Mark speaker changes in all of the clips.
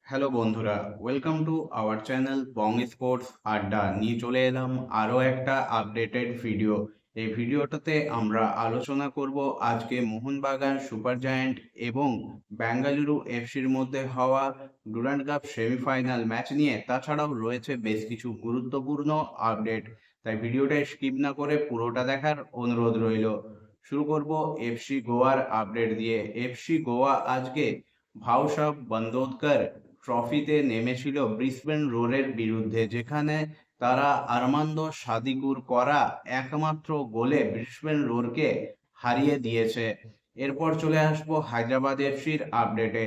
Speaker 1: Hello বন্ধুরা, welcome to our channel Bong sports আড্ডা। নিয়ে চলে এলাম আরও একটা আপডেটেড ভিডিও। এই ভিডিওটাতে আমরা আলোচনা করব আজকে মোহনবাগান সুপার জায়ান্ট এবং বেঙ্গালুরু এফসির মধ্যে হওয়া ডুরান্ড কাপ সেমিফাইনাল ম্যাচ নিয়ে। তাছাড়াও রয়েছে বেশ কিছু গুরুত্বপূর্ণ আপডেট, তাই ভিডিওটা স্কিপ না করে পুরোটা দেখার অনুরোধ রইল। শুরু করব এফসি গোয়ার আপডেট দিয়ে। এফসি গোয়া আজকে ভাউসাব বন্দোদকর ট্রফিতে নেমেছিল ব্রিসবেন রোরের বিরুদ্ধে, যেখানে তারা আর্মান্দো সাদিকুর করা একমাত্র গোলে ব্রিসবেন রোরকে হারিয়ে দিয়েছে। এরপর চলে আসবো হায়দ্রাবাদ এফসির আপডেটে।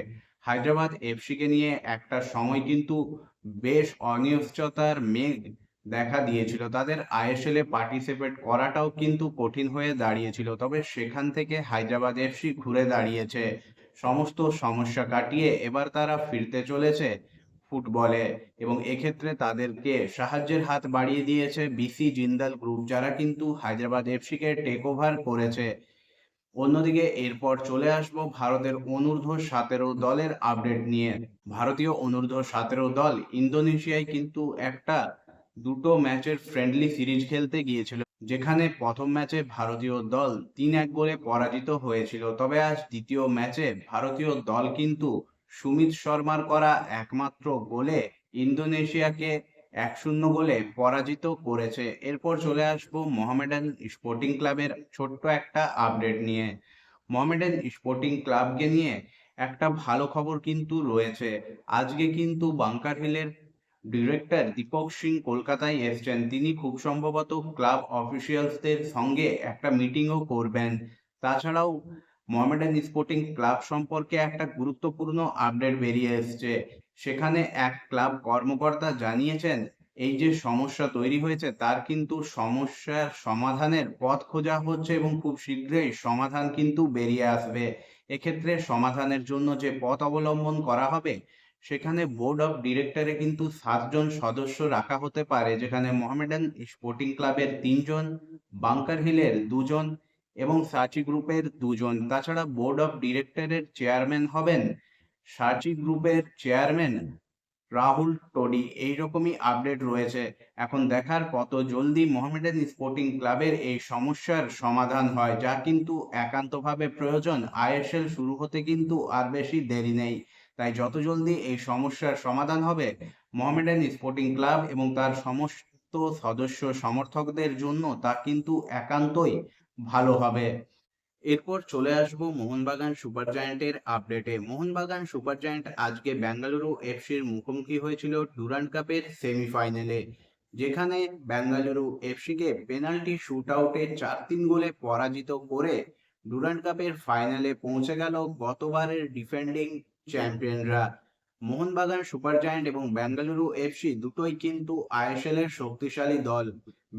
Speaker 1: হায়দ্রাবাদ এফসিকে নিয়ে একটা সময় কিন্তু বেশ অনিশ্চয়তার মেঘ দেখা দিয়েছিল, তাদের আইএসএল এ পার্টিসিপেট করাটাও কিন্তু কঠিন হয়ে দাঁড়িয়েছিল। তবে সেখান থেকে হায়দ্রাবাদ এফসি ঘুরে দাঁড়িয়েছে, সমস্ত সমস্যা কাটিয়ে এবার তারা ফিরতে চলেছে ফুটবলে, এবং এক্ষেত্রে তাদেরকে সাহায্যের হাত বাড়িয়ে দিয়েছে বিসি জিন্দাল গ্রুপ, যারা কিন্তু হায়দ্রাবাদ এফসিকে টেক ওভার করেছে। অন্যদিকে এরপর চলে আসবো ভারতের অনূর্ধ্ব 17 দলের আপডেট নিয়ে। ভারতীয় অনূর্ধ্ব 17 দল ইন্দোনেশিয়ায় কিন্তু একটা দুটো ম্যাচের ফ্রেন্ডলি সিরিজ খেলতে গিয়েছিল, যেখানে প্রথম ম্যাচে ভারতীয় দল 3-1 গোলে পরাজিত হয়েছিল। তবে আজ দ্বিতীয় ম্যাচে ভারতীয় দল কিন্তু সুমিত শর্মার করা একমাত্র গোলে ইন্দোনেশিয়াকে 1-0 গোলে পরাজিত করেছে। এরপর চলে আসবো মোহামেডান স্পোর্টিং ক্লাবের ছোট্ট একটা আপডেট নিয়ে। মোহামেডান স্পোর্টিং ক্লাবকে নিয়ে একটা ভালো খবর কিন্তু রয়েছে। আজকে কিন্তু বাংকার হিলের ডিরেক্টর দীপক সিং কলকাতায় এসছেন। তিনি খুব সম্ভবত ক্লাব অফিসিয়ালসদের সঙ্গে একটা মিটিংও করবেন। তাছাড়াও মোহামেডান স্পোর্টিং ক্লাব সম্পর্কে একটা গুরুত্বপূর্ণ আপডেট বেরিয়ে এসছে। সেখানে এক ক্লাব কর্মকর্তা জানিয়েছেন, এই যে সমস্যা তৈরি হয়েছে তার কিন্তু সমস্যার সমাধানের পথ খোঁজা হচ্ছে এবং খুব শীঘ্রই সমাধান কিন্তু বেরিয়ে আসবে। এক্ষেত্রে সমাধানের জন্য যে পথ অবলম্বন করা হবে, সেখানে বোর্ড অফ ডিরেক্টরে কিন্তু 7 জন সদস্য রাখা হতে পারে, যেখানে মোহামেডান স্পোর্টিং ক্লাবের 3 জন, বাংকার হিলের 2 জন এবং সাচি গ্রুপের 2 জন। তাছাড়া বোর্ড অফ ডিরেক্টরের চেয়ারম্যান হবেন সাচি গ্রুপের চেয়ারম্যান রাহুল টোডি। এইরকমই আপডেট রয়েছে। এখন দেখার কত জলদি মোহামেডান স্পোর্টিং ক্লাবের এই সমস্যার সমাধান হয়, যা কিন্তু একান্তভাবে প্রয়োজন। আইএসএল শুরু হতে কিন্তু আর বেশি দেরি নেই, তাই যত জলদি এই সমস্যার সমাধান হবে মোহামেডান স্পোর্টিং ক্লাব এবং তার সমস্ত সদস্য সমর্থকদের জন্য তা কিন্তু একান্তই ভালো হবে। এরপর চলে আসবো মোহনবাগান সুপার জায়ান্টের আপডেটে। মোহনবাগান সুপার জায়ান্ট আজকে বেঙ্গালুরু এফসির মুখোমুখি হয়েছিল ডুরান্ড কাপের সেমিফাইনালে, যেখানে বেঙ্গালুরু এফসিকে পেনাল্টি শুট আউটে 4-3 গোলে পরাজিত করে ডুরান্ড কাপের ফাইনালে পৌঁছে গেল গতবারের ডিফেন্ডিং চ্যাম্পিয়নরা। মোহনবাগান সুপার জায়ান্ট এবং বেঙ্গালুরু এফসি দুটোই কিন্তু আইএসএল এর শক্তিশালী দল।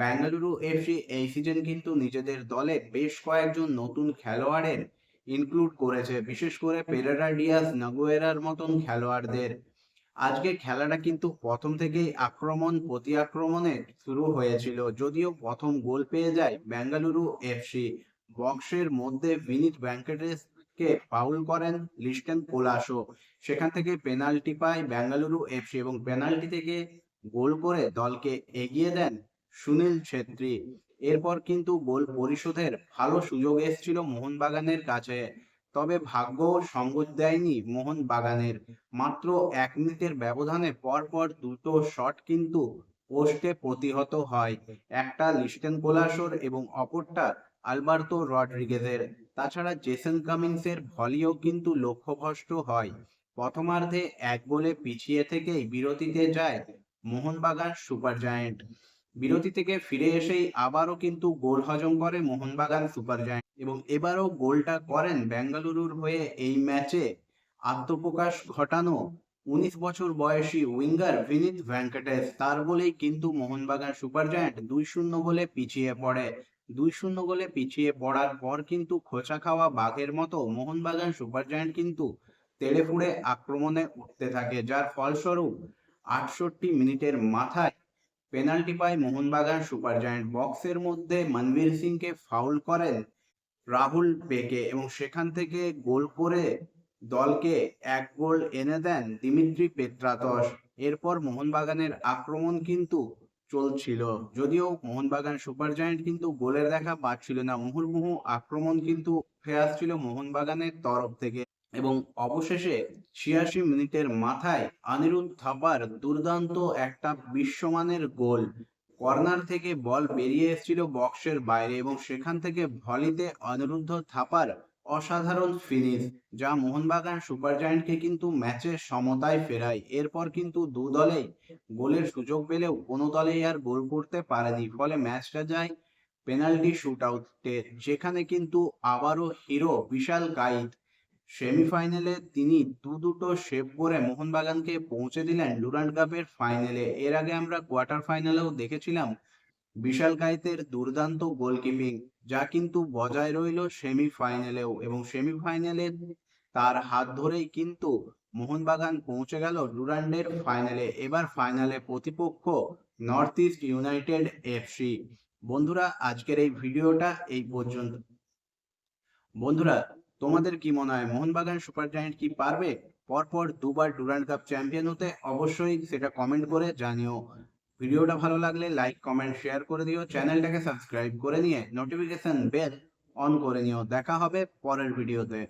Speaker 1: বেঙ্গালুরু এফসি এই সিজন কিন্তু নিজেদের দলে বেশ কয়েকজন নতুন খেলোয়াড়ের ইনক্লুড করেছে, বিশেষ করে পেরেরা ডিয়াজ নাগুয়েরার মতন খেলোয়াড়দের। আজকে খেলাটা কিন্তু প্রথম থেকেই আক্রমণ প্রতি আক্রমণে শুরু হয়েছিল, যদিও প্রথম গোল পেয়ে যায় বেঙ্গালুরু এফসি। বক্সের মধ্যে ভিনিত ভেঙ্কটেশ কে ফাউল করেন লিস্টেন কোলাসো, সেখান থেকে পেনাল্টি পায় বেঙ্গালুরু এফসি এবং পেনাল্টি থেকে গোল করে দলকে এগিয়ে দেন সুনীল ছেত্রী। এরপর কিন্তু গোল পরিশোধের ভালো সুযোগ এসেছিল মোহনবাগানের কাছে, তবে ভাগ্য সঙ্গ দেয়নি মোহনবাগানের। মাত্র 1 মিনিটের ব্যবধানে পরপর দুটো শট কিন্তু পোস্টে প্রতিহত হয়, একটা লিস্টেন কোলাসোর এবং অপরটা আলবার্তো রড্রিগেজের। তাছাড়া জেসন কামিন্সের ভলিও কিন্তু লক্ষ্যভ্রষ্ট হয়। প্রথমার্ধে 1 গোলে পিছিয়ে থেকেই বিরতিতে যায় মোহনবাগান সুপার জায়ান্ট। বিরতি থেকে ফিরে এসেই আবারও কিন্তু গোল হজম করে মোহনবাগান সুপার জায়ান্ট এবং এবারও গোলটা করেন বেঙ্গালুরুর হয়ে এই ম্যাচে আত্মপ্রকাশ ঘটানো 19 বছর বয়সী উইঙ্গার ভিনিত ভেঙ্কটেশ। তার বলেই কিন্তু মোহনবাগান সুপার জায়ান্ট 2-0 গোলে পিছিয়ে পড়ে। 2-0 গোলে পিছিয়ে পড়ার পর কিন্তু খোঁচা খাওয়া বাঘের মতো মোহনবাগান সুপার জায়ান্ট কিন্তু তেড়ে ফুঁড়ে আক্রমণে উঠতে থাকে, যার ফলস্বরূপ 68 মিনিটের মাথায় পেনাল্টি পায় মোহনবাগান সুপার জায়ান্ট। বক্সের মধ্যে মনবীর সিংকে ফাউল করেন রাহুল পেকে এবং সেখান থেকে গোল করে দলকে 1 গোল এনে দেন দিমিত্রি পেত্রাতস। এরপর মোহনবাগানের আক্রমণ কিন্তু চলছিল, যদিও মোহনবাগান সুপার জায়ান্ট কিন্তু গোলের দেখা পাচ্ছিল না। মুহুর্মুহু আক্রমণ কিন্তু উঠে আসছিল মোহনবাগানের তরফ থেকে এবং অবশেষে 86 মিনিটের মাথায় অনিরুদ্ধ থাপার দুর্দান্ত একটা বিশ্বমানের গোল। কর্নার থেকে বল বেরিয়ে এসেছিল বক্সের বাইরে এবং সেখান থেকে ভলিতে অনিরুদ্ধ থাপার অসাধারণ ফিনিশ, যা মোহনবাগান সুপার জায়ান্টকে কিন্তু ম্যাচের সমতায় ফেরায়। এরপর কিন্তু দু দলেই গোলের সুযোগ পেলেও কোনো দলেই আর গোল করতে পারেনি, ফলে ম্যাচটা যায় পেনাল্টি শুট আউটে, যেখানে কিন্তু আবারও হিরো বিশাল কাইত সেমিফাইনালে তিনি দুটো সেভ করে মোহনবাগানকে পৌঁছে দিলেন ডুরান্ড কাপের ফাইনালে। এর আগে আমরা কোয়ার্টার ফাইনালেও দেখেছিলাম বিশাল কাইতের দুর্দান্ত গোলকিপিং, যা কিন্তু বজায় রইল সেমিফাইনালেও এবং সেমিফাইনালে তার হাত ধরেই কিন্তু মোহনবাগান পৌঁছে গেল ডুরান্ডের ফাইনালে। এবার ফাইনালে প্রতিপক্ষ নর্থ ইস্ট ইউনাইটেড এফসি। বন্ধুরা, আজকের এই ভিডিওটা এই পর্যন্ত। বন্ধুরা, তোমাদের কি মনে হয় মোহনবাগান সুপার জায়ান্ট কি পারবে পরপর দুবার ডুরান্ড কাপ চ্যাম্পিয়ন হতে? অবশ্যই সেটা কমেন্ট করে জানিও। ভিডিওটা ভালো লাগলে লাইক কমেন্ট শেয়ার করে দিও, চ্যানেলটাকে সাবস্ক্রাইব করে নিয়ে নোটিফিকেশন বেল অন করে নিও। দেখা হবে পরের ভিডিওতে।